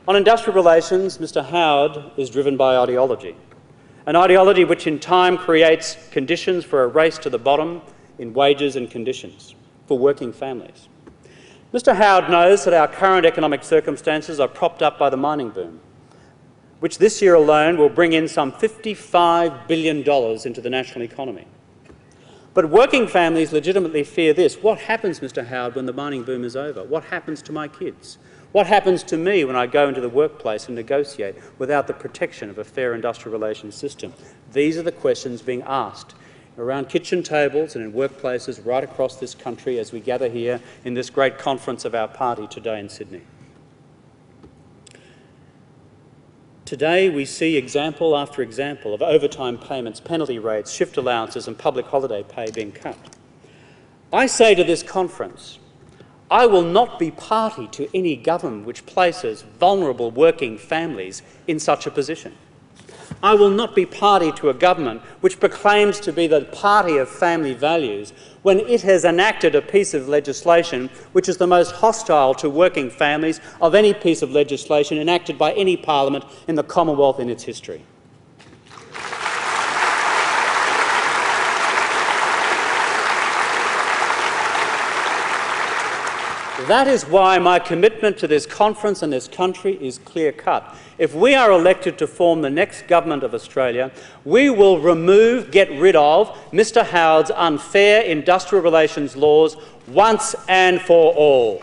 On industrial relations, Mr Howard is driven by ideology, an ideology which in time creates conditions for a race to the bottom in wages and conditions for working families. Mr Howard knows that our current economic circumstances are propped up by the mining boom, which this year alone will bring in some $55 billion into the national economy. But working families legitimately fear this. What happens, Mr Howard, when the mining boom is over? What happens to my kids? What happens to me when I go into the workplace and negotiate without the protection of a fair industrial relations system? These are the questions being asked around kitchen tables and in workplaces right across this country as we gather here in this great conference of our party today in Sydney. Today we see example after example of overtime payments, penalty rates, shift allowances and public holiday pay being cut. I say to this conference, I will not be party to any government which places vulnerable working families in such a position. I will not be party to a government which proclaims to be the party of family values when it has enacted a piece of legislation which is the most hostile to working families of any piece of legislation enacted by any parliament in the Commonwealth in its history. That is why my commitment to this conference and this country is clear-cut. If we are elected to form the next government of Australia, we will get rid of Mr Howard's unfair industrial relations laws once and for all.